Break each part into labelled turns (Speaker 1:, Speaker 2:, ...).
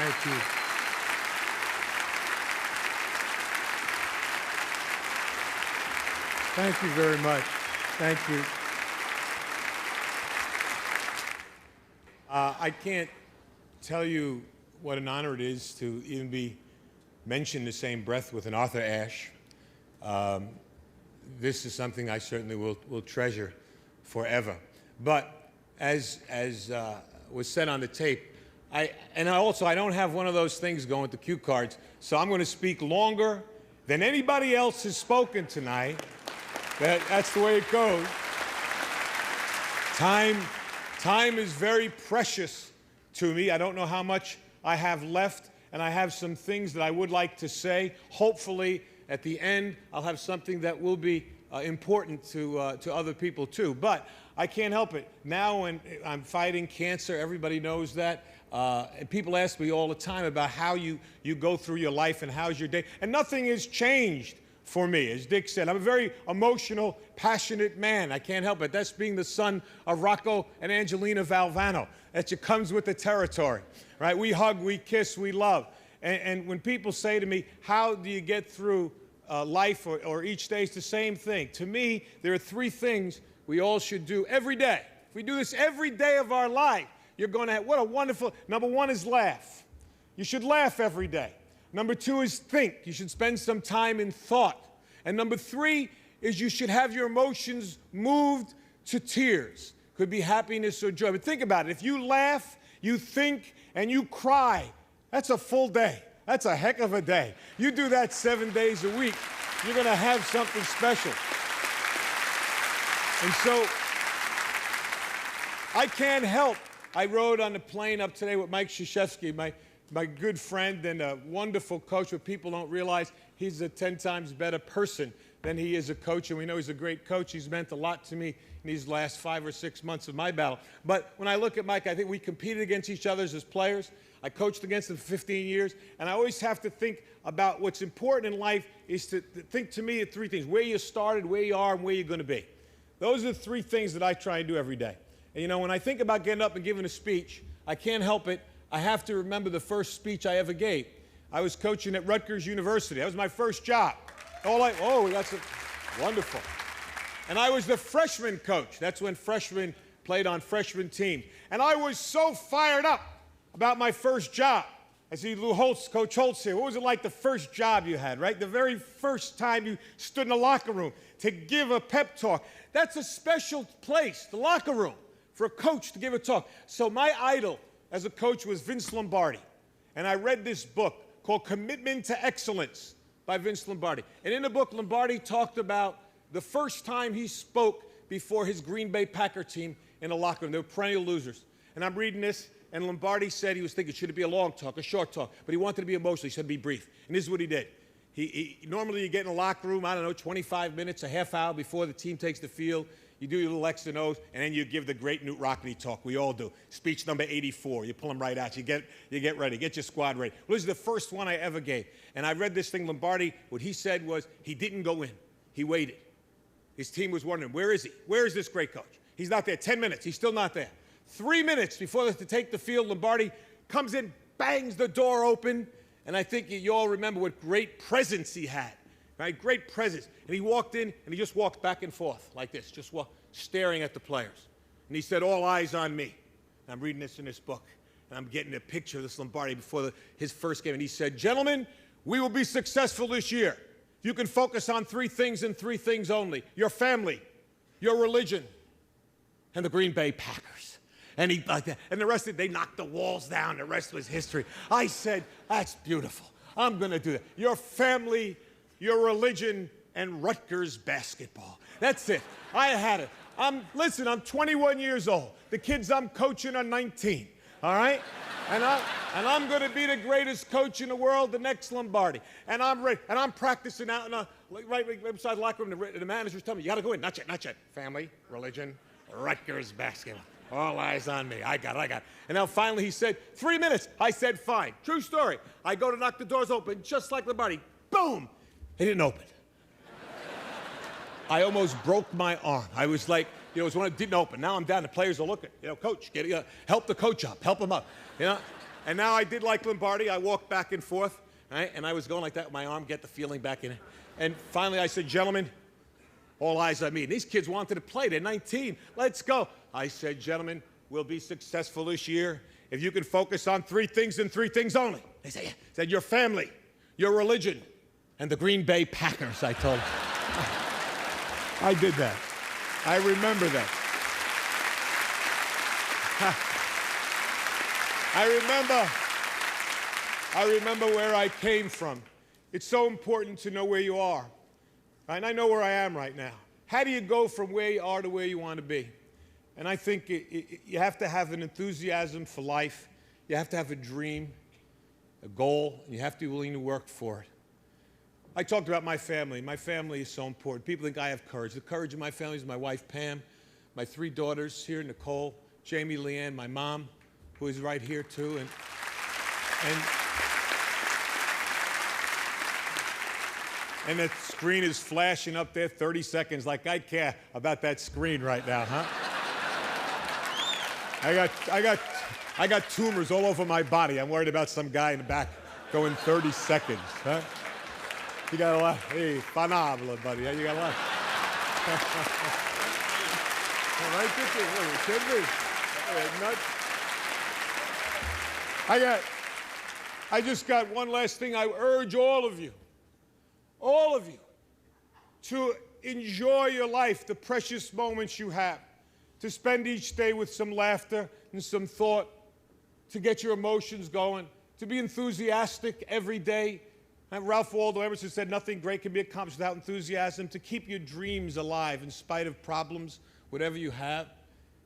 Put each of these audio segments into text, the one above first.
Speaker 1: Thank you. Thank you very much. Thank you. I can't tell you what an honor it is to even be mentioned in the same breath with an Arthur Ashe. This is something I certainly will treasure forever. But as was said on the tape, I don't have one of those things going with the cue cards, so I'm going to speak longer than anybody else has spoken tonight. That's the way it goes. Time is very precious to me. I don't know how much I have left, and I have some things that I would like to say. Hopefully, at the end, I'll have something that will be important to other people too. But I can't help it. Now when I'm fighting cancer, everybody knows that. And people ask me all the time about how you go through your life and how's your day. And nothing has changed for me. As Dick said, I'm a very emotional, passionate man. I can't help it. That's being the son of Rocco and Angelina Valvano. That just comes with the territory, right? We hug, we kiss, we love. And when people say to me, how do you get through life or each day, it's the same thing. To me, there are three things we all should do every day. If we do this every day of our life, you're going to have, what a wonderful, number one is laugh. You should laugh every day. Number two is think. You should spend some time in thought. And number three is you should have your emotions moved to tears. Could be happiness or joy. But think about it. If you laugh, you think, and you cry, that's a full day. That's a heck of a day. You do that 7 days a week, you're going to have something special. And so I can't help. I rode on the plane up today with Mike Krzyzewski, my good friend and a wonderful coach, but people don't realize he's a 10 times better person than he is a coach, and we know he's a great coach. He's meant a lot to me in these last 5 or 6 months of my battle. But when I look at Mike, I think we competed against each other as players. I coached against him for 15 years, and I always have to think about what's important in life is to think, to me, of three things: where you started, where you are, and where you're going to be. Those are the three things that I try and do every day. And, you know, when I think about getting up and giving a speech, I can't help it. I have to remember the first speech I ever gave. I was coaching at Rutgers University. That was my first job. That's wonderful. And I was the freshman coach. That's when freshmen played on freshman teams. And I was so fired up about my first job. I see Lou Holtz, Coach Holtz here. What was it like the first job you had, right? The very first time you stood in the locker room to give a pep talk. That's a special place, the locker room, for a coach to give a talk. So my idol as a coach was Vince Lombardi. And I read this book called Commitment to Excellence by Vince Lombardi. And in the book, Lombardi talked about the first time he spoke before his Green Bay Packer team in a locker room. They were perennial losers. And I'm reading this, and Lombardi said he was thinking, should it be a long talk, a short talk? But he wanted to be emotional. He said, be brief. And this is what he did. Normally you get in a locker room, 25 minutes, a half hour before the team takes the field. You do your little X and O's, and then you give the great Newt Rockney talk. We all do. Speech number 84. You pull them right out. You get ready. Get your squad ready. Well, this is the first one I ever gave. And I read this thing, Lombardi, what he said was he didn't go in. He waited. His team was wondering, where is he? Where is this great coach? He's not there. 10 minutes. He's still not there. 3 minutes before they have to take the field, Lombardi comes in, bangs the door open, and I think you all remember what great presence he had. Right? Great presence. And he walked in, and he just walked back and forth like this, just staring at the players. And he said, all eyes on me. And I'm reading this in this book, and I'm getting a picture of this Lombardi before his first game. And he said, gentlemen, we will be successful this year. You can focus on three things and three things only: your family, your religion, and the Green Bay Packers. And he like that. And the rest of it, they knocked the walls down. The rest was history. I said, that's beautiful. I'm going to do that. Your family, your religion, and Rutgers basketball. That's it. I had it. Listen, I'm 21 years old. The kids I'm coaching are 19, all right? And I'm going to be the greatest coach in the world, the next Lombardi. And I'm ready. And I'm practicing out right beside the locker room. The manager's telling me, you got to go in. Not yet, not yet. Family, religion, Rutgers basketball. All eyes on me. I got it. And now finally he said, 3 minutes. I said, fine. True story. I go to knock the doors open, just like Lombardi. Boom! They didn't open. I almost broke my arm. I was like, it was one that didn't open. Now I'm down. The players are looking. Coach, help the coach up. Help him up. And now I did like Lombardi. I walked back and forth, right? And I was going like that with my arm, get the feeling back in it. And finally I said, gentlemen, all eyes on me. And these kids wanted to play. They're 19. Let's go. I said, gentlemen, we'll be successful this year if you can focus on 3 things and 3 things only. They said, yeah. I said, your family, your religion, and the Green Bay Packers, I told them. I did that. I remember that. I remember where I came from. It's so important to know where you are. And I know where I am right now. How do you go from where you are to where you want to be? And I think you have to have an enthusiasm for life. You have to have a dream, a goal, and you have to be willing to work for it. I talked about my family. My family is so important. People think I have courage. The courage of my family is my wife, Pam, my 3 daughters here, Nicole, Jamie, Leanne, my mom, who is right here too. And that screen is flashing up there 30 seconds like I care about that screen right now, huh? I got tumors all over my body. I'm worried about some guy in the back going 30 seconds, huh? You got a lot. Hey, phenomenal, buddy. You got a lot. I just got one last thing. I urge all of you, to enjoy your life, the precious moments you have, to spend each day with some laughter and some thought, to get your emotions going, to be enthusiastic every day. And Ralph Waldo Emerson said, nothing great can be accomplished without enthusiasm, to keep your dreams alive in spite of problems, whatever you have,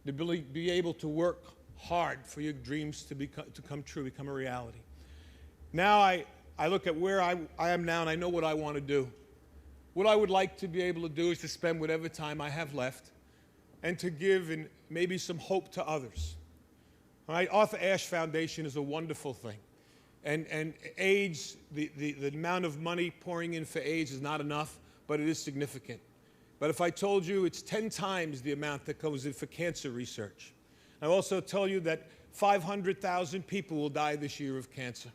Speaker 1: to be able to work hard for your dreams to come true, become a reality. Now I look at where I am now, and I know what I want to do. What I would like to be able to do is to spend whatever time I have left and to give and maybe some hope to others. All right? Arthur Ashe Foundation is a wonderful thing. And AIDS, the amount of money pouring in for AIDS is not enough, but it is significant. But if I told you it's 10 times the amount that goes in for cancer research. I also tell you that 500,000 people will die this year of cancer.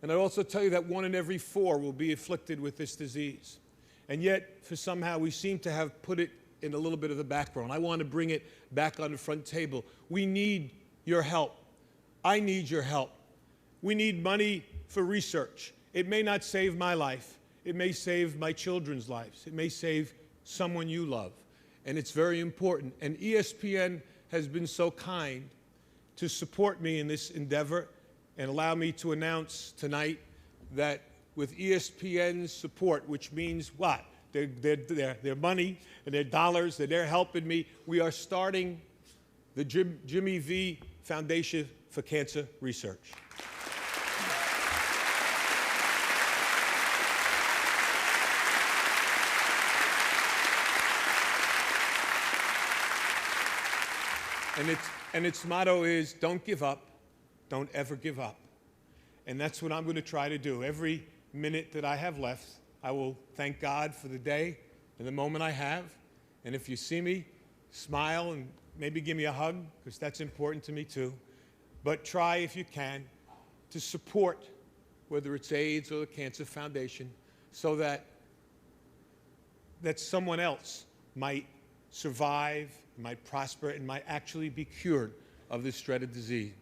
Speaker 1: And I also tell you that 1 in every 4 will be afflicted with this disease. And yet, for somehow, we seem to have put it in a little bit of the background. I want to bring it back on the front table. We need your help. I need your help. We need money for research. It may not save my life. It may save my children's lives. It may save someone you love. And it's very important. And ESPN has been so kind to support me in this endeavor and allow me to announce tonight that with ESPN's support, which means what? Their money and their dollars, and they're helping me, we are starting the Jimmy V Foundation for Cancer Research. And its motto is, don't give up, don't ever give up. And that's what I'm going to try to do. Every minute that I have left, I will thank God for the day and the moment I have. And if you see me, smile and maybe give me a hug, because that's important to me too. But try, if you can, to support, whether it's AIDS or the Cancer Foundation, so that someone else might survive, might prosper, and might actually be cured of this dreaded disease.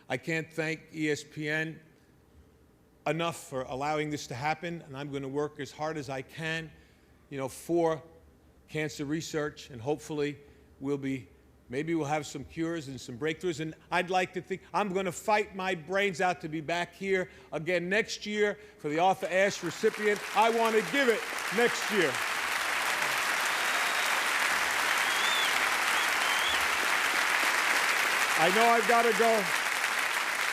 Speaker 1: I can't thank ESPN enough for allowing this to happen, and I'm going to work as hard as I can, for cancer research, and hopefully maybe we'll have some cures and some breakthroughs. And I'd like to think I'm going to fight my brains out to be back here again next year for the Arthur Ashe recipient. I want to give it next year. I know I've got to go.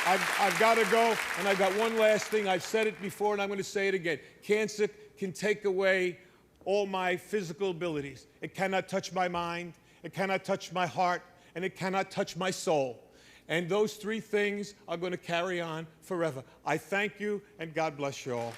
Speaker 1: I've got to go, and I've got one last thing. I've said it before, and I'm going to say it again. Cancer can take away all my physical abilities. It cannot touch my mind, it cannot touch my heart, and it cannot touch my soul. And those 3 things are going to carry on forever. I thank you, and God bless you all.